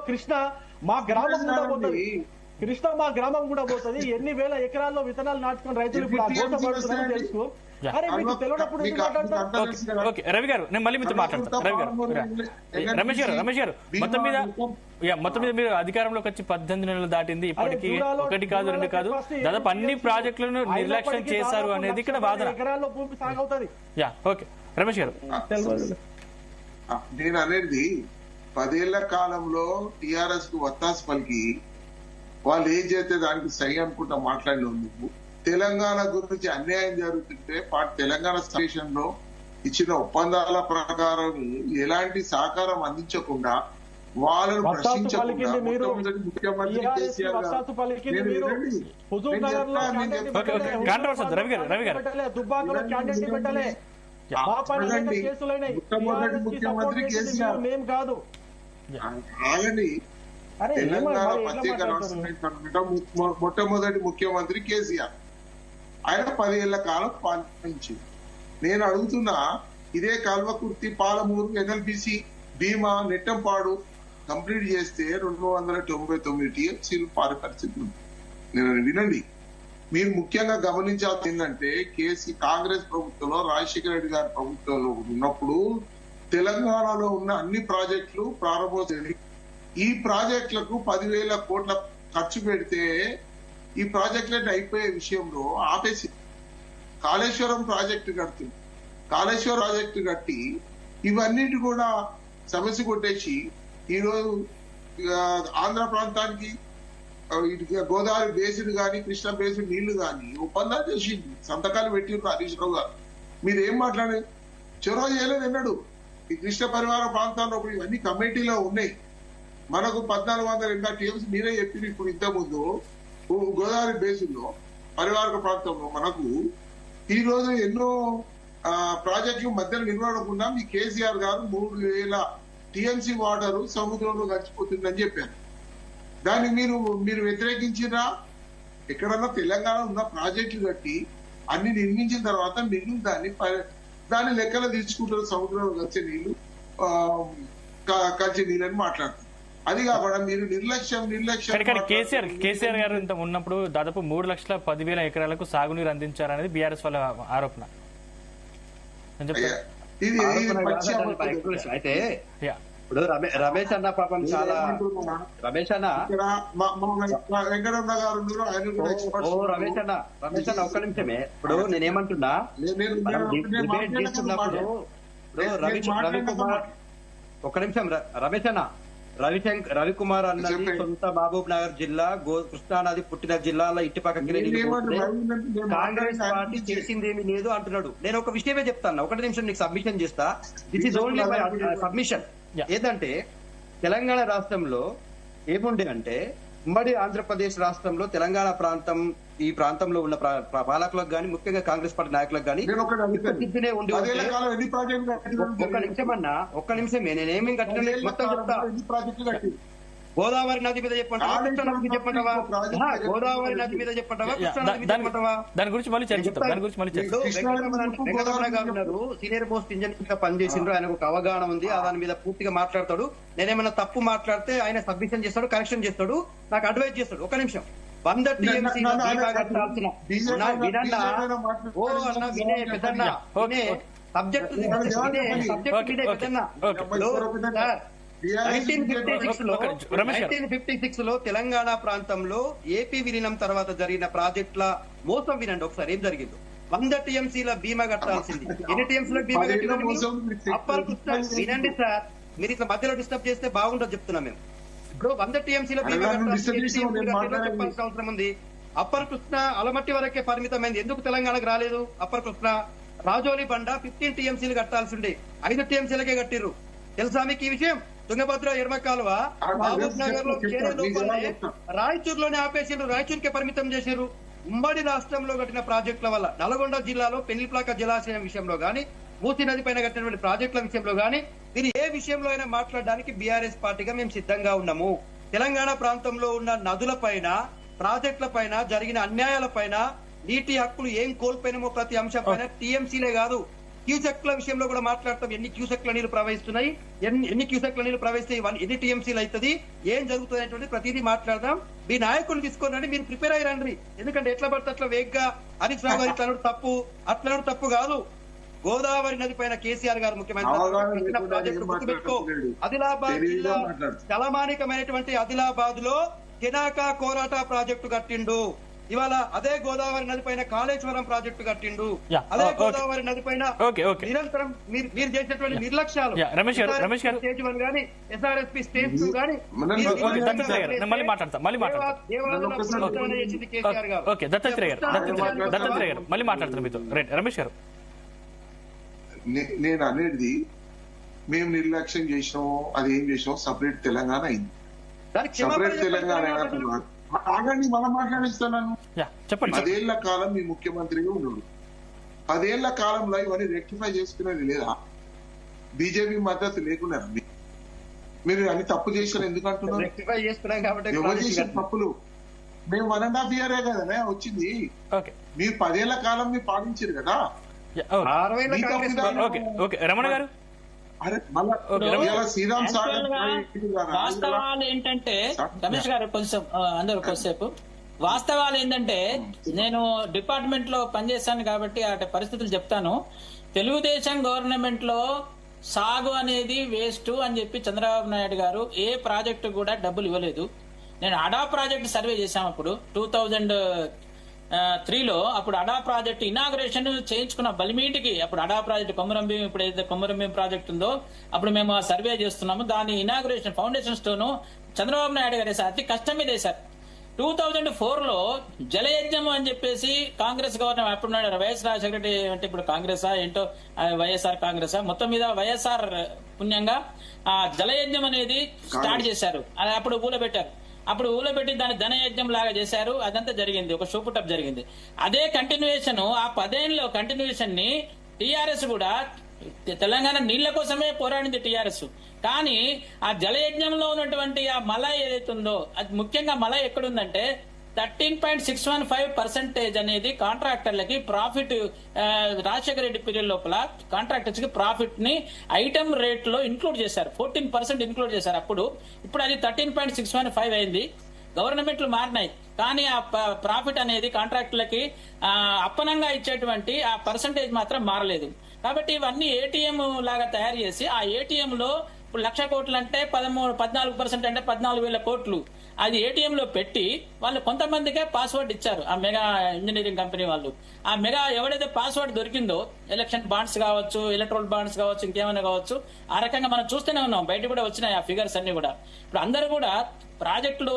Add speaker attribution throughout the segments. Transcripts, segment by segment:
Speaker 1: కృష్ణ మా గ్రామం కూడా పోతుంది. కృష్ణ మా గ్రామం కూడా పోతుంది. ఎన్ని వేల ఎకరాల్లో విత్తనాలు నాటుకుని రైతులు ఇప్పుడు మోసపడుతున్నారని తెలుసు. అరే మీకు తెలియనప్పుడు
Speaker 2: రవి గారు నేను మళ్ళీ మీతో మాట్లాడతాను. రవి గారు, రమేష్ గారు మొత్తం మీద మీరు అధికారంలోకి వచ్చి 18 నెలలు దాటింది. ఇప్పటికీ 1 కాదు 2 కాదు దాదాపు అన్ని ప్రాజెక్టులను నిర్లక్ష్యం చేశారు అనేది ఇక్కడ వాదన.
Speaker 1: ఎకరాల్లో భూమి సాగవుతుంది.
Speaker 2: ఓకే రమేష్ గారు,
Speaker 3: నేను అనేది 10 ఏళ్ల కాలంలో టిఆర్ఎస్ కు వత్తాసు పలికి వాళ్ళు ఏం చేస్తే దానికి సై అనుకుంటా మాట్లాడిన నువ్వు తెలంగాణ గురించి అన్యాయం జరుగుతుంటే తెలంగాణ స్టేషన్ లో ఇచ్చిన ఒప్పందాల ప్రకారం ఎలాంటి సహకారం అందించకుండా వాళ్ళను ప్రశ్నించకుండా ముఖ్యమంత్రి కేసీఆర్ ముఖ్యమంత్రి కేసీఆర్ ఆగండి. తెలంగాణ ప్రత్యేక రాష్ట్ర మొట్టమొదటి ముఖ్యమంత్రి కేసీఆర్. ఆయన 10 ఏళ్ల కాలం పాలించింది. నేను అడుగుతున్నా, ఇదే కల్వకుర్తి, పాలమూరు, ఎన్ఎల్బిసి, భీమా, నెట్టంపాడు కంప్లీట్ చేస్తే 299 టీఎంసీలు పారే పరిస్థితి ఉంది. నేను వినండి, మీరు ముఖ్యంగా గమనించాల్సింది ఏంటంటే కాంగ్రెస్ ప్రభుత్వంలో రాజశేఖర రెడ్డి గారి ప్రభుత్వంలో ఉన్నప్పుడు తెలంగాణలో ఉన్న అన్ని ప్రాజెక్టులు ప్రారంభోత్సవం. ఈ ప్రాజెక్టులకు 10,000 కోట్ల ఖర్చు పెడితే ఈ ప్రాజెక్టులన్నీ అయిపోయే విషయంలో ఆపేసి కాళేశ్వరం ప్రాజెక్టు కడుతుంది. కాళేశ్వరం ప్రాజెక్టు కట్టి ఇవన్నిటి కూడా సమస్య కొట్టేసి ఈరోజు ఆంధ్ర ప్రాంతానికి గోదావరి బేసిన్ గాని, కృష్ణా బేసిన్ నీళ్లు గాని ఒప్పందాలు చేసింది, సంతకాలు పెట్టిండ్రు హరీష్ రావు గారు. మీరు ఏం మాట్లాడారు? చొరవ చేయలేదు ఎన్నడు. ఈ కృష్ణ పరివార ప్రాంతాల్లో ఇవన్నీ కమిటీలో ఉన్నాయి. మనకు 1480 టీఎంసీ మీరే చెప్పింది. ఇప్పుడు ఇంతకుముందు గోదావరి బేసిన్ లో పరివారక ప్రాంతంలో మనకు ఈ రోజు ఎన్నో ప్రాజెక్టులు మధ్యలో నిలబడకుండా మీ కేసీఆర్ గారు 3,000 టీఎంసీ వాటర్ సముద్రంలో కలిసిపోతుందని చెప్పారు. దాన్ని మీరు వ్యతిరేకించినా? ఎక్కడన్నా తెలంగాణ ఉన్న ప్రాజెక్టులు కట్టి అన్ని నిర్మించిన తర్వాత మీరు దాన్ని లెక్కలో తీసుకుంటారు. సముద్రంలో కలిసే నీళ్లు కలిసే నీళ్ళని మాట్లాడుతారు. అది కాకుండా మీరు నిర్లక్ష్యం
Speaker 2: కేసీఆర్ గారు ఇంత ఉన్నప్పుడు దాదాపు 3,10,000 ఎకరాలకు సాగునీరు అందించారనేది బీఆర్ఎస్ వాళ్ళ ఆరోపణ.
Speaker 4: అయితే ఇప్పుడు రమేష్ అన్న పాపం చాలా రమేష్ అన్న రమేష్ అన్న ఒక్క నిమిషమే. ఇప్పుడు నేనేమంటున్నా, డిబేట్ చేస్తున్నప్పుడు రవికుమార్ ఒక్క నిమిషం. రమేష్ అన్న, రవికుమార్ అన్నది సొంత మహబూబ్ నగర్ జిల్లా, కృష్ణానది పుట్టిన జిల్లాలో ఇటుపక్కకి కాంగ్రెస్ పార్టీ చేసిందేమీ లేదు అంటున్నాడు. నేను ఒక విషయమే చెప్తాను, 1 నిమిషం నీకు సబ్మిషన్ చేస్తా. This is only my submission. ఏదంటే తెలంగాణ రాష్ట్రంలో ఏముండే అంటే ఉమ్మడి ఆంధ్రప్రదేశ్ రాష్ట్రంలో తెలంగాణ ప్రాంతం, ఈ ప్రాంతంలో ఉన్న పాలకులకు గాని, ముఖ్యంగా కాంగ్రెస్ పార్టీ నాయకులకు గాని ఉండి ఒక్క నిమిషమే నేనేమేమి కట్టిన మొత్తం చెప్తా. గోదావరి నది మీద చెప్పంటావా, కృష్ణా నది మీద చెప్పంటావా? గోదావరి నది మీద చెప్పంటావా, కృష్ణా నది మీద చెప్పంటావా?
Speaker 2: దాని గురించి మళ్ళీ
Speaker 4: వెంకటరమణ గారు ఉన్నారు, సీనియర్ మోస్ట్ ఇంజనీర్ గా పనిచేసిండ్రు. ఆయనకు ఒక అవగాహన ఉంది, దాని మీద పూర్తిగా మాట్లాడతాడు. నేనేమైనా తప్పు మాట్లాడితే ఆయన సబ్మిషన్ చేస్తాడు, కరెక్షన్ చేస్తాడు, నాకు అడ్వైజ్ చేస్తాడు. 1 నిమిషం. 100 టీఎంసీ కట్టాల్సిన వినన్నా, ఓ అన్న వినే పెద్దన్నా, వినే సబ్జెక్ట్ పెద్దన్నా. 1956 లో తెలంగాణ ప్రాంతంలో ఏపీ విలీనం తర్వాత జరిగిన ప్రాజెక్టుల మోసం వినండి ఒకసారి ఏం జరిగిందో. 100 టీఎంసీల బీమా కట్టాల్సింది. ఎన్ని టీఎంసీలకు బీమా కట్టిన అప్పర్ కృష్ణ వినండి సార్, మీరు ఇట్లా మధ్యలో డిస్టర్బ్ చేస్తే బాగుండదు చెప్తున్నాం మేము. ఇప్పుడు 100 టీఎంసీల బీమా చెప్పాల్సిన అవసరం ఉంది. అప్పర్ కృష్ణ అలమట్టి వరకే పరిమితమైంది. ఎందుకు తెలంగాణకు రాలేదు? అప్పర్ కృష్ణ రాజోలి బండ 15 టీఎంసీలు కట్టాల్సి ఉండే, 5 టీఎంసీలకే కట్టిర్రు. తెలుసా మీకు ఈ విషయం? తుంగభద్ర ఎర్మకాలువ మహబూబ్ నగర్ లో రాయచూరులోనే ఆపేసిండ్రు, రాయచూరుకే పరిమితం చేశారు. ఉమ్మడి రాష్ట్రంలో కట్టిన ప్రాజెక్టుల వల్ల నల్గొండ జిల్లాలో పెళ్లిప్లాక జలాశయం విషయంలో గానీ, మూసీ నది పైన కట్టినటువంటి ప్రాజెక్టుల విషయంలో గానీ, దీని ఏ విషయంలో అయినా మాట్లాడడానికి బీఆర్ఎస్ పార్టీగా మేము సిద్ధంగా ఉన్నాము. తెలంగాణ ప్రాంతంలో ఉన్న నదుల పైన, ప్రాజెక్టుల పైన జరిగిన అన్యాయాల పైన, నీటి హక్కులు ఏం కోల్పోయినామో ప్రతి అంశం పైన టీఎంసీలే కాదు క్యూసెక్ల విషయంలో కూడా మాట్లాడతాం. ఎన్ని క్యూసెక్ల నీళ్లు ప్రవహిస్తున్నాయి, ఎన్ని క్యూసెక్ల నీళ్లు ప్రవహిస్తాయి, ఎన్ని టీఎంసీలు అవుతుంది, ఏం జరుగుతుంది అనేటువంటి ప్రతిదీ మాట్లాడదాం. మీ నాయకులు తీసుకొని మీరు ప్రిపేర్ అయ్యారండి. ఎందుకంటే ఎట్లా పడితే అట్లా వేగ్గా హరీష్ రావు గారు ఇట్లా తప్పు కాదు. గోదావరి నది పైన కేసీఆర్ గారు ముఖ్యమంత్రి ప్రాజెక్టు గుర్తుపెట్టుకో. ఆదిలాబాద్ జిల్లా జలమానికమైనటువంటి ఆదిలాబాద్ లో కెనాకా కోరాటా ప్రాజెక్టు కట్టిండు. ఇవాళ అదే గోదావరి నది పైన కాళేశ్వరం ప్రాజెక్టు కట్టిండు. అదే గోదావరి నది పైన నిరంతరం మీరు చేసినటువంటి నిర్లక్ష్యాలు స్టేజ్ 1 గానీ SRSP స్టేజ్ 2 గానీ కేసీఆర్ గారు.
Speaker 2: దత్తాత్రేయ గారు మళ్ళీ మాట్లాడతారు మీతో. రైట్ రమేష్ గారు,
Speaker 3: నేను అనేది మేము నిర్లక్ష్యం చేసినాము, అది ఏం చేసినాం, సపరేట్ తెలంగాణ అయింది. సపరేట్ తెలంగాణ ఆగండి, మనం మాట్లాడిస్తున్నాను.
Speaker 2: చెప్పండి.
Speaker 3: 10 ఏళ్ల కాలం మీ ముఖ్యమంత్రిగా ఉన్నాడు. 10 ఏళ్ల కాలంలో ఇవన్నీ రెక్టిఫై చేసుకునేది లేదా? బీజేపీ మద్దతు లేకుండా మీరు అన్ని తప్పు చేశారు ఎందుకు అంటున్నారు? ఎవరు చేసిన తప్పులు? మేము 1.5 year కదా వచ్చింది. మీరు 10 ఏళ్ల కాలం మీరు పాటించారు కదా.
Speaker 2: రమణ గారు,
Speaker 5: వాస్తవాలు ఏంటంటే రమేష్ గారు కొంచెం అందరూ కొద్దిసేపు వాస్తవాలు ఏంటంటే నేను డిపార్ట్మెంట్ లో పనిచేశాను కాబట్టి ఆ పరిస్థితులు చెప్తాను. తెలుగుదేశం గవర్నమెంట్ లో సాగు అనేది వేస్ట్ అని చెప్పి చంద్రబాబు నాయుడు గారు ఏ ప్రాజెక్టు కూడా డబ్బులు ఇవ్వలేదు. నేను అడా ప్రాజెక్ట్ సర్వే చేశాం అప్పుడు 2003లో. అప్పుడు అడా ప్రాజెక్ట్ ఇనాగ్రేషన్ చేయించుకున్న బలిమీటికి. అప్పుడు అడా ప్రాజెక్ట్ కొమరంభీం, ఇప్పుడు ఏదైతే కొమరంభీం ప్రాజెక్ట్ ఉందో అప్పుడు మేము ఆ సర్వే చేస్తున్నాము. దాని inauguration foundation stone Chandrababu Naidu గారు వేశారు. అతి కష్టం మీద వేశారు. 2004లో జలయజ్ఞం అని చెప్పేసి కాంగ్రెస్ గవర్నమెంట్ అప్పుడు వైఎస్ రాజశేఖర రెడ్డి అంటే ఇప్పుడు కాంగ్రెసా ఏంటో వైఎస్ఆర్ కాంగ్రెసా మొత్తం మీద వైఎస్ఆర్ పుణ్యంగా ఆ జలయజ్ఞం అనేది స్టార్ట్ చేశారు. అది అప్పుడు ఊలబెట్టారు. అప్పుడు ఊలబెట్టి దాన్ని ధనయజ్ఞం లాగా చేశారు. అదంతా జరిగింది, ఒక షూపుటప్ జరిగింది. అదే కంటిన్యూయేషన్, ఆ 10 ఏళ్ళలో కంటిన్యూయేషన్ ని టీఆర్ఎస్ కూడా తెలంగాణ నీళ్ల కోసమే పోరాడింది టీఆర్ఎస్. కానీ ఆ జలయజ్ఞంలో ఉన్నటువంటి ఆ మల ఏదైతుందో అది ముఖ్యంగా మల ఎక్కడుందంటే 13.615% అనేది కాంట్రాక్టర్లకి ప్రాఫిట్. రాజశేఖర రెడ్డి పీరియడ్ లోపల కాంట్రాక్టర్స్ కి ప్రాఫిట్ ని ఐటమ్ రేట్ లో ఇంక్లూడ్ చేశారు. 14% ఇంక్లూడ్ చేశారు. ఇప్పుడు అది 13.615 అయింది. గవర్నమెంట్లు మారినాయి కానీ ఆ ప్రాఫిట్ అనేది కాంట్రాక్టులకి అప్పనంగా ఇచ్చేటువంటి ఆ పర్సంటేజ్ మాత్రం మారలేదు. కాబట్టి ఇవన్నీ ఏటీఎం లాగా తయారు చేసి ఆ ఏటీఎం లో ఇప్పుడు 1,00,000 కోట్లు అంటే 14% అంటే 14,000 కోట్లు అది ఏటీఎం లో పెట్టి వాళ్ళు కొంతమందికే పాస్వర్డ్ ఇచ్చారు. ఆ మెగా ఇంజనీరింగ్ కంపెనీ వాళ్ళు ఆ మెగా ఎవడైతే పాస్వర్డ్ దొరికిందో ఎలక్షన్ బాండ్స్ కావచ్చు, ఎలక్ట్రల్ బాండ్స్ కావచ్చు, ఇంకేమైనా కావచ్చు, ఆ రకంగా మనం చూస్తూనే ఉన్నాం. బయట కూడా వచ్చినాయి ఆ ఫిగర్స్ అన్ని కూడా. ఇప్పుడు అందరూ కూడా ప్రాజెక్టులు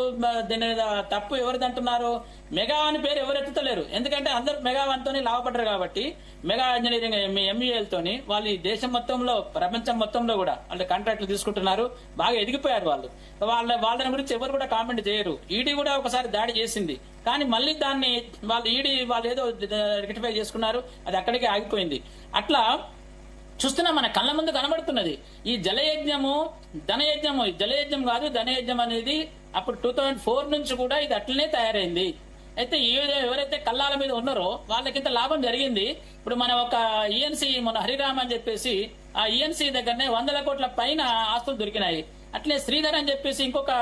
Speaker 5: దీని మీద తప్పు ఎవరిది అంటున్నారు? మెగా అని పేరు ఎవరు ఎత్తుతలేరు. ఎందుకంటే అందరూ మెగా వంతోని లాభపడ్డారు కాబట్టి మెగా ఇంజనీరింగ్ ఎంఈఎల్తోని వాళ్ళు ఈ దేశం మొత్తంలో ప్రపంచం మొత్తంలో కూడా వాళ్ళు కాంట్రాక్టులు తీసుకుంటున్నారు. బాగా ఎదిగిపోయారు వాళ్ళు. వాళ్ళని గురించి ఎవరు కూడా కామెంట్ చేయరు. ఈడీ కూడా ఒకసారి దాడి చేసింది కానీ మళ్ళీ దాన్ని వాళ్ళు ఏదో రెక్టిఫై చేసుకున్నారు. అది అక్కడికే ఆగిపోయింది. అట్లా చూస్తున్నా మన కళ్ళ ముందు కనబడుతున్నది. ఈ జలయజ్ఞము ధనయజ్ఞము, జలయజ్ఞం కాదు ధనయజ్ఞం అనేది అప్పుడు 2004 నుంచి కూడా ఇది అట్లనే తయారైంది. అయితే ఎవరైతే కళ్ళాల మీద ఉన్నారో వాళ్ళకింత లాభం జరిగింది. ఇప్పుడు మన ఒక ఈఎన్సీ మన హరిరామ్ అని చెప్పేసి ఆ ఈఎన్సీ దగ్గరనే 100 కోట్ల పైన ఆస్తులు దొరికినాయి. అట్లే శ్రీధర్ అని చెప్పేసి ఇంకొక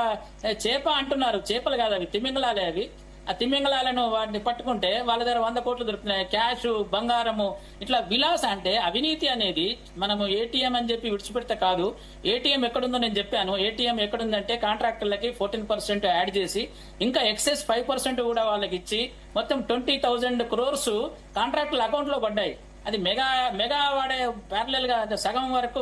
Speaker 5: చేప అంటున్నారు. చేపలు కాదు అవి, తిమింగళాలే అవి. ఆ తిమింగళాలను వాటిని పట్టుకుంటే వాళ్ళ దగ్గర 100 కోట్లు దొరుకుతున్నాయి. క్యాష్, బంగారము, ఇట్లా విలాస అంటే అవినీతి అనేది మనము ఏటీఎం అని చెప్పి విడిచిపెడితే కాదు. ఏటీఎం ఎక్కడుందో నేను చెప్పాను. ఏటీఎం ఎక్కడుందంటే కాంట్రాక్టర్లకి 14% యాడ్ చేసి ఇంకా ఎక్సెస్ 5% కూడా వాళ్ళకి ఇచ్చి మొత్తం 20,000 crores కాంట్రాక్టుల అకౌంట్ లో పడ్డాయి. అది మెగా వాడే ప్యారలల్ గా సగం వరకు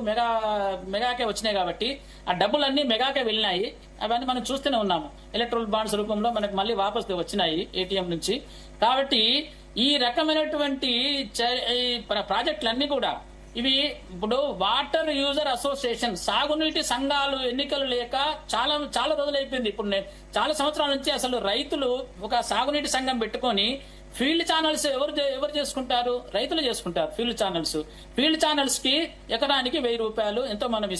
Speaker 5: మెగాకే వచ్చినాయి కాబట్టి ఆ డబ్బులన్నీ మెగాకే వెళ్ళినాయి. అవన్నీ మనం చూస్తూనే ఉన్నాము. ఎలక్ట్రల్ బాండ్స్ రూపంలో మనకు మళ్ళీ వాపస్ వచ్చినాయి ఏటీఎం నుంచి. కాబట్టి ఈ రకమైనటువంటి ప్రాజెక్టులన్నీ కూడా ఇవి ఇప్పుడు వాటర్ యూజర్ అసోసియేషన్ సాగునీటి సంఘాలు ఎన్నికలు లేక చాలా చాలా రోజులైపోయింది. ఇప్పుడు చాలా సంవత్సరాల నుంచి అసలు రైతులు ఒక సాగునీటి సంఘం పెట్టుకొని ఫీల్డ్ ఛానల్స్ ఎవరు చేసుకుంటారు? రైతులు చేసుకుంటారు ఫీల్డ్ ఛానల్స్ కి ఎకరానికి 1,000 రూపాయలు ఎంతో మనం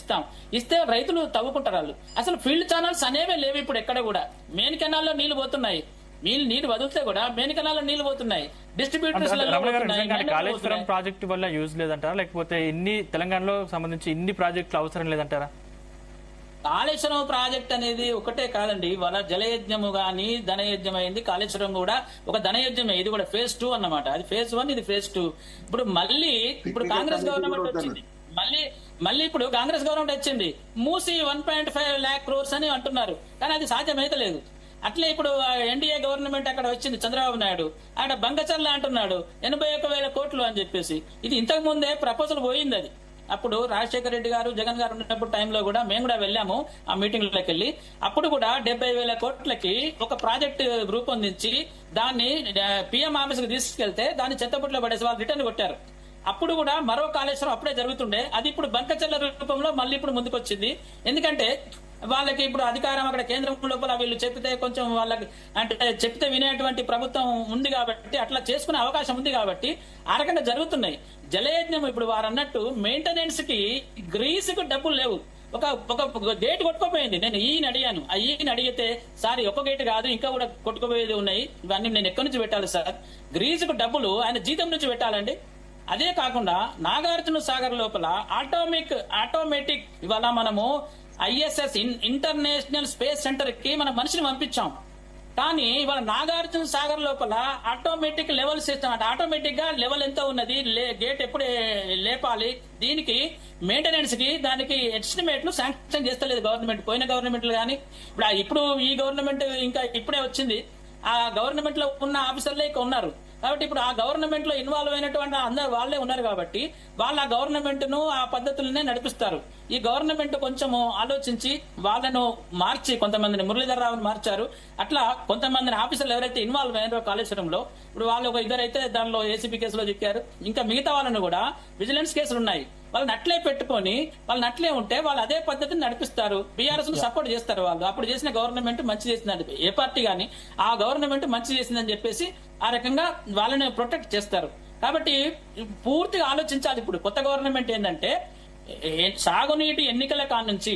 Speaker 5: ఇస్తే రైతులు తవ్వుకుంటారు. వాళ్ళు అసలు ఫీల్డ్ ఛానల్స్ అనేవే లేవు ఇప్పుడు ఎక్కడ కూడా. మెయిన్ కెనాల్లో నీళ్లు పోతున్నాయి. నీళ్లు వదిలితే కూడా మేనికనాల నీళ్లు పోతున్నాయి, డిస్ట్రిబ్యూటర్స్
Speaker 2: రమణ గారు, నిజంగా కాళేశ్వరం ప్రాజెక్టు వల్ల యూజ్ లేదంటారా, లేకపోతే ఇన్ని తెలంగాణలో సంబంధించి ఇన్ని ప్రాజెక్టులు అవసరం లేదంటారా?
Speaker 5: కాళేశ్వరం ప్రాజెక్ట్ అనేది ఒకటే కాదండి, వాళ్ళ జలయజ్ఞము గాని ధనయజ్ఞం అయింది. కాళేశ్వరం కూడా ఒక ధనయజ్ఞమే, ఇది కూడా ఫేజ్ 2 అన్నమాట. అది ఫేజ్ 1, ఇది ఫేజ్ 2. ఇప్పుడు కాంగ్రెస్ గవర్నమెంట్ వచ్చింది, మళ్ళీ ఇప్పుడు కాంగ్రెస్ గవర్నమెంట్ వచ్చింది, మూసి 1.5 lakh crores అని అంటున్నారు, కానీ అది సాధ్యమైతే లేదు. అట్లే ఇప్పుడు ఎన్డీఏ గవర్నమెంట్ అక్కడ వచ్చింది, చంద్రబాబు నాయుడు అక్కడ బంగచర్ల అంటున్నాడు 81,000 కోట్లు అని చెప్పేసి. ఇది ఇంతకు ముందే ప్రపోజల్ పోయింది. అది అప్పుడు రాజశేఖర రెడ్డి గారు, జగన్ గారు ఉన్నప్పుడు టైంలో కూడా మేము కూడా వెళ్ళాము ఆ మీటింగ్లోకి వెళ్ళి. అప్పుడు కూడా 70,000 కోట్లకి ఒక ప్రాజెక్ట్ రూపొందించి దాన్ని పిఎం ఆఫీస్ కి తీసుకెళ్తే దాన్ని చెత్తబుట్లో పడేసి వాళ్ళు రిటర్న్ కొట్టారు. అప్పుడు కూడా మరో కాళేశ్వరం అప్పుడే జరుగుతుండే, అది ఇప్పుడు బంకచర్ల రూపంలో మళ్ళీ ఇప్పుడు ముందుకు వచ్చింది. ఎందుకంటే వాళ్ళకి ఇప్పుడు అధికారం అక్కడ కేంద్రం లోపల వీళ్ళు చెప్తే కొంచెం వాళ్ళకి అంటే చెప్తే వినేటువంటి ప్రభుత్వం ఉంది కాబట్టి అట్లా చేసుకునే అవకాశం ఉంది కాబట్టి ఆ రకంగా జరుగుతున్నాయి. జలయజ్ఞం ఇప్పుడు వారు అన్నట్టు మెయింటెనెన్స్ కి గ్రీస్ కు డబ్బులు లేవు. ఒక గేట్ కొట్టుకోపోయింది. నేను ఈయన అడిగాను, ఆ ఈయన అడిగితే సార్ ఒక గేట్ కాదు ఇంకా కూడా కొట్టుకుపోయేది ఉన్నాయి, ఇవన్నీ నేను ఎక్కడి నుంచి పెట్టాలి సార్? గ్రీస్ కు డబ్బులు ఆయన జీతం నుంచి పెట్టాలండి. అదే కాకుండా నాగార్జున సాగర్ లోపల ఆటోమేటిక్ ఇవాళ మనము ISS ఇంటర్నేషనల్ స్పేస్ సెంటర్ కి మనం మనిషిని పంపించాం, కానీ ఇవాళ నాగార్జున సాగర్ లోపల ఆటోమేటిక్ లెవెల్ సిస్టమ్ అంటే ఆటోమేటిక్ గా లెవెల్ ఎంత ఉన్నది, గేట్ ఎప్పుడు లేపాలి, దీనికి మెయింటెనెన్స్ కి దానికి ఎస్టిమేట్లు శాంక్షన్ చేస్తలేదు గవర్నమెంట్. పోయిన గవర్నమెంట్లు కానీ ఇప్పుడు ఈ గవర్నమెంట్ ఇంకా ఇప్పుడే వచ్చింది, ఆ గవర్నమెంట్ లో ఉన్న ఆఫీసర్లే ఇక ఉన్నారు. కాబట్టి ఇప్పుడు ఆ గవర్నమెంట్ లో ఇన్వాల్వ్ అయినటువంటి అందరు వాళ్ళే ఉన్నారు కాబట్టి వాళ్ళ ఆ గవర్నమెంట్ ను ఆ పద్ధతులనే నడిపిస్తారు. ఈ గవర్నమెంట్ కొంచెము ఆలోచించి వాళ్ళను మార్చి కొంతమందిని మురళీధర్ రావుని మార్చారు. అట్లా కొంతమందిని ఆఫీసర్లు ఎవరైతే ఇన్వాల్వ్ అయ్యారో కాళేశ్వరంలో ఇప్పుడు వాళ్ళు ఒక ఇద్దరైతే దానిలో ఏసీపీ కేసులో చిక్కారు, ఇంకా మిగతా వాళ్ళను కూడా విజిలెన్స్ కేసులు ఉన్నాయి. వాళ్ళని అట్లే పెట్టుకొని వాళ్ళని అట్లే ఉంటే వాళ్ళు అదే పద్ధతిని నడిపిస్తారు, బీఆర్ఎస్ ను సపోర్ట్ చేస్తారు. వాళ్ళు అప్పుడు చేసిన గవర్నమెంట్ మంచి చేసిందని ఏ పార్టీ గానీ ఆ గవర్నమెంట్ మంచి చేసిందని చెప్పేసి ఆ రకంగా వాళ్ళని ప్రొటెక్ట్ చేస్తారు. కాబట్టి పూర్తిగా ఆలోచించాలి. ఇప్పుడు కొత్త గవర్నమెంట్ ఏంటంటే సాగునీటి ఎన్నికల కానుంచి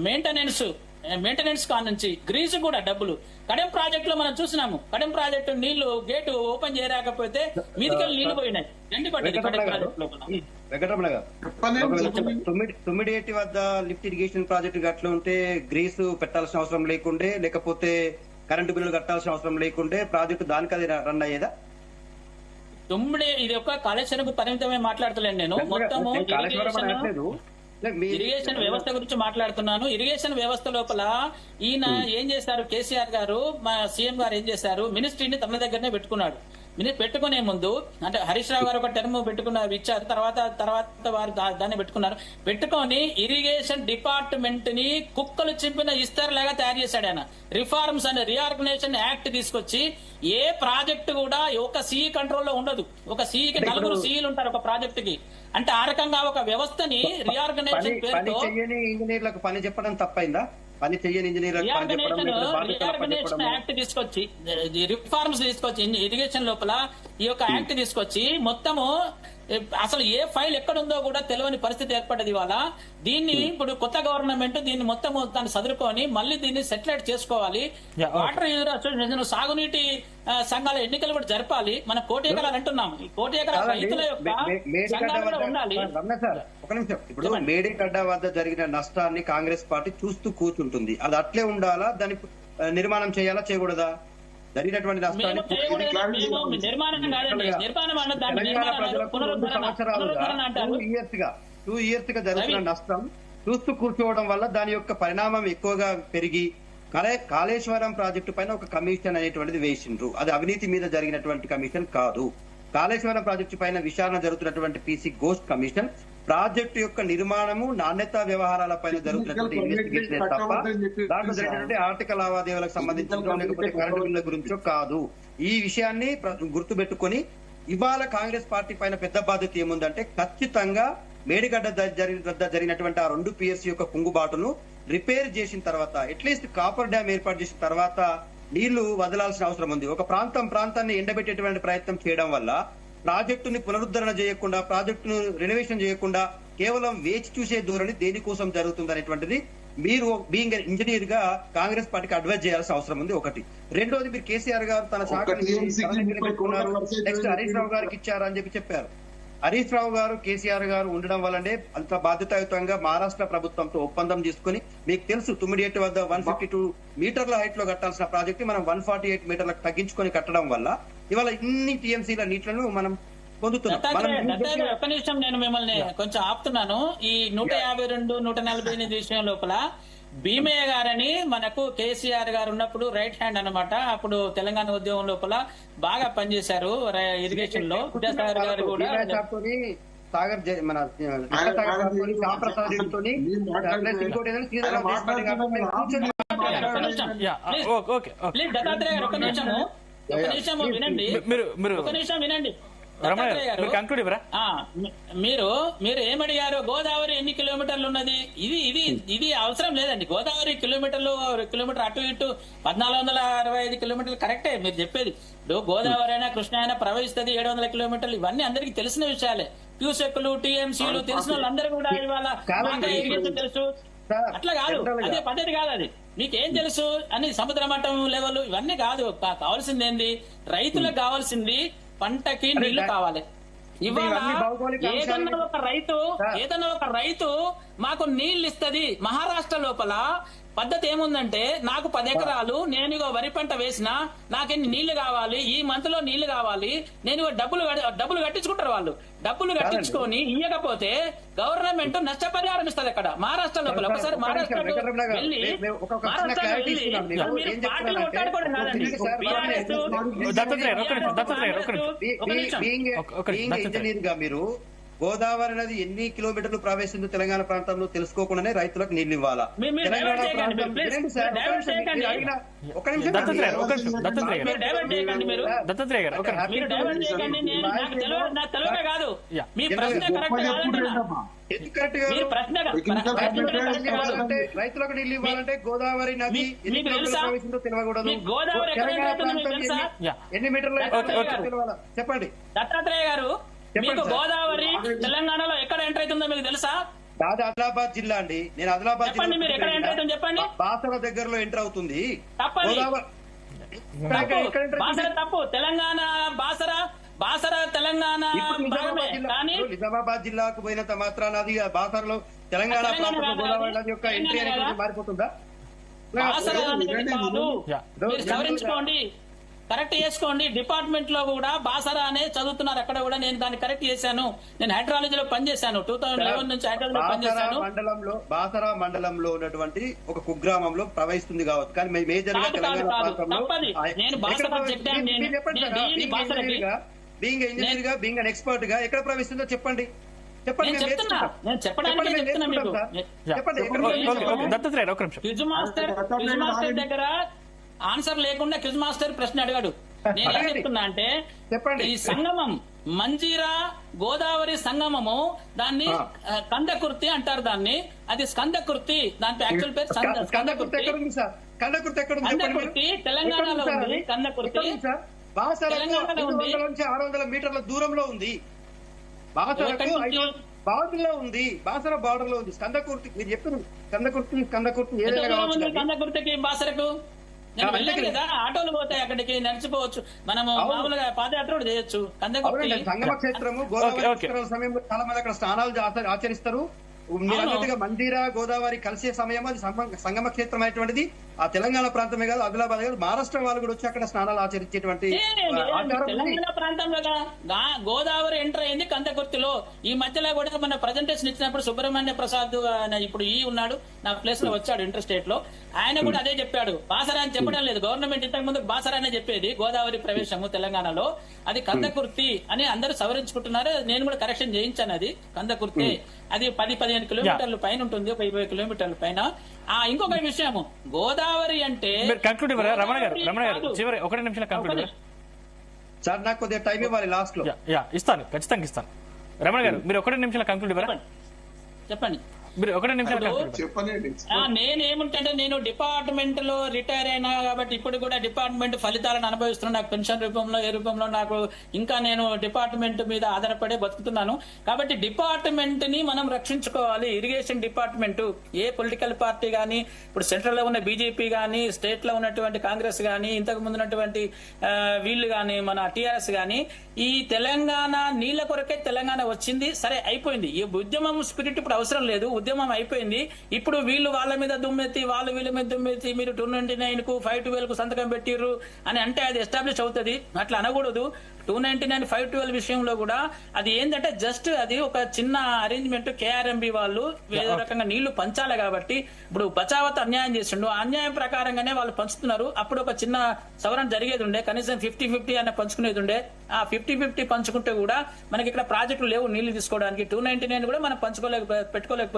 Speaker 5: మెయింటెనెన్స్ కానుంచి గ్రీజు కూడా డబ్బులు. కడెం ప్రాజెక్ట్ లో మనం చూసినాము, కడెం ప్రాజెక్టు నీళ్లు గేటు ఓపెన్ చేయలేకపోతే మీదికెళ్ళి నీళ్లు పోయినాయి, ఎండిపడ్డది కడెం ప్రాజెక్ట్ లోపల.
Speaker 4: వెంకటరమణ గారు, 9 వద్ద లిఫ్ట్ ఇరిగేషన్ ప్రాజెక్టు గట్ల ఉంటే గ్రీసు పెట్టాల్సిన అవసరం లేకుండే, లేకపోతే కరెంటు బిల్లులు కట్టాల్సిన అవసరం లేకుండే ప్రాజెక్టు దానికి అది రన్ అయ్యేదా?
Speaker 5: ఇది ఒక కాళేశ్వరం పరిమితమే మాట్లాడతలేను నేను, మొత్తము ఇరిగేషన్ వ్యవస్థ గురించి మాట్లాడుతున్నాను. ఇరిగేషన్ వ్యవస్థ లోపల ఈయన ఏం చేశారు, కేసీఆర్ గారు మా సీఎం గారు ఏం చేశారు, మినిస్ట్రీని తమ దగ్గరనే పెట్టుకున్నాడు. పెట్టుకునే ముందు అంటే హరీష్ రావు గారు ఒక టర్మ్ పెట్టుకున్నారు, ఇచ్చారు, తర్వాత వారు దాన్ని పెట్టుకొని ఇరిగేషన్ డిపార్ట్మెంట్ ని కుక్కలు చింపిన ఇస్తర్లాగా తయారు చేశాడు ఆయన. రిఫార్మ్స్ అండ్ రీఆర్గనైజేషన్ యాక్ట్ తీసుకొచ్చి ఏ ప్రాజెక్టు కూడా ఒక సిఈ కంట్రోల్లో ఉండదు. ఒక సిఈకి 4 సిఈలు ఉంటారు ఒక ప్రాజెక్ట్ కి. అంటే ఆ రకంగా ఒక వ్యవస్థని రీఆర్గనైజేషన్ పేరుతో
Speaker 4: ఇంజనీర్లకు పని చెప్పడం తప్పైందా? పని చెయ్యని ఇంజనీర్లకు
Speaker 5: యాక్ట్ తీసుకొచ్చి రిఫార్మ్స్ తీసుకొచ్చి ఇరిగేషన్ లోపల ఈ యొక్క యాక్ట్ తీసుకొచ్చి మొత్తము అసలు ఏ ఫైల్ ఎక్కడుందో కూడా తెలియని పరిస్థితి ఏర్పడ్డది ఇవాళ. దీన్ని ఇప్పుడు కొత్త గవర్నమెంట్ దీన్ని మొత్తం దాన్ని సదురుకొని మళ్ళీ దీన్ని సెటిలైట్ చేసుకోవాలి. వాటర్ యూజర్ అసోసియేషన్ సాగునీటి సంఘాల ఎన్నికలు కూడా జరపాలి. మనం 1 కోటి ఎకరాలు అంటున్నాం, 1 కోటి ఎకరాల రైతుల యొక్క సంఘాలు కూడా ఉండాలి.
Speaker 4: ఒక నిమిషం, ఇప్పుడు మేడిగడ్డ వద్ద జరిగిన నష్టాన్ని కాంగ్రెస్ పార్టీ చూస్తూ కూర్చుంటుంది, అది అట్లే ఉండాలా? దాన్ని నిర్మాణం చేయాలా చేయకూడదా? జరిగినటువంటి నష్టాన్ని 2 years గా జరుగుతున్న నష్టం చూస్తూ కూర్చోవడం వల్ల దాని యొక్క పరిణామం ఎక్కువగా పెరిగి కాళేశ్వరం ప్రాజెక్టు పైన ఒక కమిషన్ అనేటువంటిది వేసిండ్రు. అది అవినీతి మీద జరిగినటువంటి కమిషన్ కాదు. కాళేశ్వరం ప్రాజెక్టు పైన విచారణ జరుగుతున్నటువంటి పీసీ ఘోష్ కమిషన్ ప్రాజెక్టు యొక్క నిర్మాణము నాణ్యతా వ్యవహారాల పైన జరుగుతున్నటువంటి ఇన్వెస్టిగేషన్ తప్ప దాంట్లో జరిగినటువంటి ఆర్థిక లావాదేవీలకు సంబంధించిన లేకపోతే కరెంటు బిల్లుల గురించో కాదు. ఈ విషయాన్ని గుర్తుపెట్టుకుని ఇవాళ కాంగ్రెస్ పార్టీ పైన పెద్ద బాధ్యత ఏముందంటే ఖచ్చితంగా మేడిగడ్డ వద్ద జరిగినటువంటి ఆ 2 PSC యొక్క కుంగుబాటును రిపేర్ చేసిన తర్వాత అట్లీస్ట్ కాపర్ డ్యామ్ ఏర్పాటు చేసిన తర్వాత నీళ్లు వదలాల్సిన అవసరం ఉంది. ఒక ప్రాంతాన్ని ఎండబెట్టేటువంటి ప్రయత్నం చేయడం వల్ల ప్రాజెక్టుని పునరుద్ధరణ చేయకుండా, ప్రాజెక్టును రెనోవేషన్ చేయకుండా కేవలం వేచి చూసే ధోరణి దేనికోసం జరుగుతుంది అనేటువంటిది మీరు బీయింగ్ ఇంజనీర్ గా కాంగ్రెస్ పార్టీకి అడ్వైజ్ చేయాల్సిన అవసరం ఉంది. ఒకటి. రెండోది, మీరు కేసీఆర్ గారు తన శాఖను నెక్స్ట్ హరీష్ రావు గారికి ఇచ్చారని చెప్పారు. హరీష్ రావు గారు కేసీఆర్ గారు ఉండడం వల్లనే అంత బాధ్యతాయుతంగా మహారాష్ట్ర ప్రభుత్వంతో ఒప్పందం తీసుకుని, మీకు తెలుసు తుమ్మిడియేట్ వద్ద 152 మీటర్ల హైట్ లో కట్టాల్సిన ప్రాజెక్ట్ మనం 148 మీటర్లకు తగ్గించుకొని కట్టడం వల్ల ఇవాళ ఇన్ని టీఎంసీల నీటిలను మనం పొందుతున్నాం.
Speaker 5: ఒక్క నిమిషం నేను మిమ్మల్ని కొంచెం ఆపుతున్నాను. ఈ 152, 148 విషయం లోపల భీమయ్య గారని మనకు కేసీఆర్ గారు ఉన్నప్పుడు రైట్ హ్యాండ్ అన్నమాట. అప్పుడు తెలంగాణ ఉద్యమం లోపల బాగా పనిచేశారు ఇరిగేషన్ లో. విద్యాసాగర్ గారు కూడా
Speaker 4: సాగర్ మన శ్యాంప్రసాద్ రెడ్డితో ఇంకోటి
Speaker 5: ప్లీజ్ దత్తాత్రేయ గారు ఒక నిమిషము వినండి. ఒక నిమిషం వినండి. మీరు ఏమడిగారు? గోదావరి ఎన్ని కిలోమీటర్లు ఉన్నది? ఇది అవసరం లేదండి. గోదావరి కిలోమీటర్ అటు ఇటు 1465 కిలోమీటర్లు కరెక్టే మీరు చెప్పేది. గోదావరి అయినా కృష్ణ అయినా ప్రవహిస్తుంది 700 కిలోమీటర్లు. ఇవన్నీ అందరికి తెలిసిన విషయాలే. క్యూసెక్లు, టీఎంసీలు తెలిసిన వాళ్ళందరూ కూడా ఇవాళ తెలుసు. అట్లా కాదు, అదే పద్ధతి కాదు. అది మీకేం తెలుసు అని సముద్ర మట్టం లెవెల్ ఇవన్నీ కాదు. కావాల్సింది ఏంది? రైతులకు కావాల్సింది పంటకి నీళ్లు కావాలి. ఇవాళ ఏదన్నా ఒక రైతు మాకు నీళ్లు ఇస్తుంది. మహారాష్ట్ర లోపల పద్ధతి ఏముందంటే, నాకు 10 ఎకరాలు, నేను వరి పంట వేసినా నాకు ఎన్ని నీళ్లు కావాలి, ఈ మంత్ లో నీళ్లు కావాలి, నేను డబ్బులు కట్టించుకుంటారు వాళ్ళు. డబ్బులు కట్టించుకొని ఇయ్యకపోతే గవర్నమెంట్ నష్టపరిహారం ఇస్తుంది. అక్కడ మహారాష్ట్ర లోపల ఒకసారి మహారాష్ట్ర వెళ్ళి పార్టీలు కొట్టాడుకోవడం
Speaker 4: కాదండి. మీరు గోదావరి నది ఎన్ని కిలోమీటర్లు ప్రవేశిందో తెలంగాణ ప్రాంతంలో తెలుసుకోకుండానే రైతులకు నీళ్లు ఇవ్వాలా? రైతులకు నీళ్లు ఇవ్వాలంటే గోదావరి నది ఎన్ని కిలోమీటర్లు ప్రవేశిందో తెలియకూడదు. ఎన్ని మీటర్లు తెలవాలా చెప్పండి
Speaker 5: దత్తాత్రేయ గారు. మీకు గోదావరి తెలంగాణలో ఎక్కడ ఎంటర్ అవుతుందో మీకు తెలుసా?
Speaker 4: దాదా ఆదిలాబాద్ జిల్లా అండి. నేను ఆదిలాబాద్ జిల్లా
Speaker 5: మీరు ఎక్కడ ఎంటర్ అవుతుంది చెప్పండి.
Speaker 4: బాసర దగ్గరలో ఎంటర్ అవుతుంది.
Speaker 5: తప్పు. తెలంగాణ బాసర తెలంగాణ
Speaker 4: నిజామాబాద్ జిల్లాకు పోయినంత మాత్రాన అది బాసరలో తెలంగాణ ప్రాంతంలో గోదావరి నది యొక్క ఎంట్రీ అనేది మారిపోతుందా?
Speaker 5: సవరించుకోండి, కరెక్ట్ చేసుకోండి. డిపార్ట్మెంట్ లో కూడా బాసరా అనే చదువుతున్నారు. అక్కడ కూడా నేను దాన్ని కరెక్ట్ చేశాను. నేను హైడ్రాలజీలో పనిచేశాను. 2011 నుంచి హైడ్రాలజీలో పనిచేశాను.
Speaker 4: బాసరా మండలంలో ఉన్నటువంటి ఒక కుగ్రామంలో ప్రవహిస్తుంది కావచ్చు, కానీ మేజర్ గా తెలంగాణ ప్రాంతంలో బీయింగ్ ఇంజనీర్ గా బీయింగ్ అన్ ఎక్స్పర్ట్ గా ఎక్కడ ప్రవహిస్తుందో చెప్పండి.
Speaker 5: చెప్పండి. దగ్గర ఆన్సర్ లేకుండా క్విజ్ మాస్టర్ ప్రశ్న అడిగాడు. నేను ఏం చెప్తున్నా అంటే, ఈ సంగమం మంజీరా గోదావరి సంగమము, దాన్ని కందకుర్తి అంటారు. దాన్ని అది స్కందకుర్తి. దాని యాక్చువల్ పేరు స్కందకుర్తి. తెలంగాణలో ఉంది. కందకుర్తి
Speaker 4: తెలంగాణలో ఉంది. 600 మీటర్ల దూరంలో ఉంది. బార్డర్ ఉంది. బాసర బార్డర్ లో ఉంది. స్కందకుర్తి మీరు చెప్పిన కందకుర్తి
Speaker 5: కందకుర్తికి బాసరకు కదా ఆటోలు పోతాయి, అక్కడికి నడిచిపోవచ్చు. మనము మామూలుగా పాదయాత్ర కూడా చేయొచ్చు.
Speaker 4: సంగమ క్షేత్రము గోదావరి సమయంలో చాలా మంది అక్కడ స్నానాలు ఆచరిస్తారు. మీరు అన్నట్టుగా మందిరా గోదావరి కలిసే సమయం అది సంగమ క్షేత్రం అయినటువంటిది. ఆ తెలంగాణ ప్రాంతమే కాదు, ఆదిలాబాద్ కాదు, మహారాష్ట్ర వాళ్ళు కూడా వచ్చి అక్కడ స్నానాలు ఆచరించేటువంటి
Speaker 5: తెలంగాణ ప్రాంతంలో గోదావరి ఎంటర్ అయింది కందకుర్తిలో. ఈ మధ్యలో కూడా మన ప్రజెంటేషన్ ఇచ్చినప్పుడు సుబ్రహ్మణ్య ప్రసాద్ ఇప్పుడు ఉన్నాడు, నా ప్లేస్ లో వచ్చాడు ఇంటర్ స్టేట్ లో. ఆయన కూడా అదే చెప్పాడు. బాసరా అని చెప్పడం లేదు గవర్నమెంట్. ఇంతకు ముందు బాసరా అనే చెప్పేది. గోదావరి ప్రవేశము తెలంగాణలో అది కందకుర్తి అని అందరూ సవరించుకుంటున్నారు. నేను కూడా కరెక్షన్ చేయించాను. అది కందకుర్తి. అది 10-15 కిలోమీటర్ల పైన ఉంటుంది, 20 కిలోమీటర్ల పైన. ఇంకొక విషయము, గోదావరి అంటే
Speaker 2: రమణ గారు చివరి 1 నిమిషం కంక్లూడ్
Speaker 4: సార్. నాకు కొద్దిగా టైం ఇవ్వాలి లాస్ట్ లో.
Speaker 2: ఇస్తాను, ఖచ్చితంగా ఇస్తాను. రమణ గారు మీరు 1 నిమిషం కంక్లూడ్ ఇవ్వరా?
Speaker 5: చెప్పండి.
Speaker 2: మీరు ఒకటే నిమిషం
Speaker 3: చెప్పలేండి.
Speaker 5: నేనేమంటే నేను డిపార్ట్మెంట్ లో రిటైర్ అయినా కాబట్టి ఇప్పుడు కూడా డిపార్ట్మెంట్ ఫలితాలను అనుభవిస్తున్నాను. నాకు పెన్షన్ రూపంలో ఏ రూపంలో నాకు ఇంకా నేను డిపార్ట్మెంట్ మీద ఆధారపడే బతుకుతున్నాను. కాబట్టి డిపార్ట్మెంట్ ని మనం రక్షించుకోవాలి. ఇరిగేషన్ డిపార్ట్మెంట్ ఏ పొలిటికల్ పార్టీ గానీ, ఇప్పుడు సెంట్రల్ లో ఉన్న బీజేపీ గానీ, స్టేట్ లో ఉన్నటువంటి కాంగ్రెస్ గానీ, ఇంతకు ముందు ఉన్నటువంటి వీళ్ళు గానీ, మన టీఆర్ఎస్ గానీ, ఈ తెలంగాణ నీళ్ల కొరకే తెలంగాణ వచ్చింది. సరే అయిపోయింది. ఈ ఉద్యమం స్పిరిట్ ఇప్పుడు అవసరం లేదు. ఉద్యమం అయిపోయింది. ఇప్పుడు వీళ్ళు వాళ్ళ మీద దుమ్మెత్తి, వాళ్ళు వీళ్ళ మీద దుమ్మెత్తి, మీరు 299 కు 512 కు సంతకం పెట్టిర్రు అని అంటే అది ఎస్టాబ్లిష్ అవుతుంది. అట్లా అనకూడదు. 299 512 విషయంలో కూడా అది ఏంటంటే జస్ట్ అది ఒక చిన్న అరేంజ్మెంట్. కేఆర్ఎంబి వాళ్ళు వేరే రకంగా నీళ్లు పంచాలి కాబట్టి ఇప్పుడు బచావత్ అన్యాయం చేసిండు. ఆ అన్యాయం ప్రకారంగానే వాళ్ళు పంచుతున్నారు. అప్పుడు ఒక చిన్న సవరణ జరిగేది ఉండే, కనీసం 50-50 అనే పంచుకునేది ఉండే. ఆ 50-50 పంచుకుంటే కూడా మనకి ఇక్కడ ప్రాజెక్టులు లేవు నీళ్లు తీసుకోవడానికి. 299 కూడా మనం పెట్టుకోలేకపోతే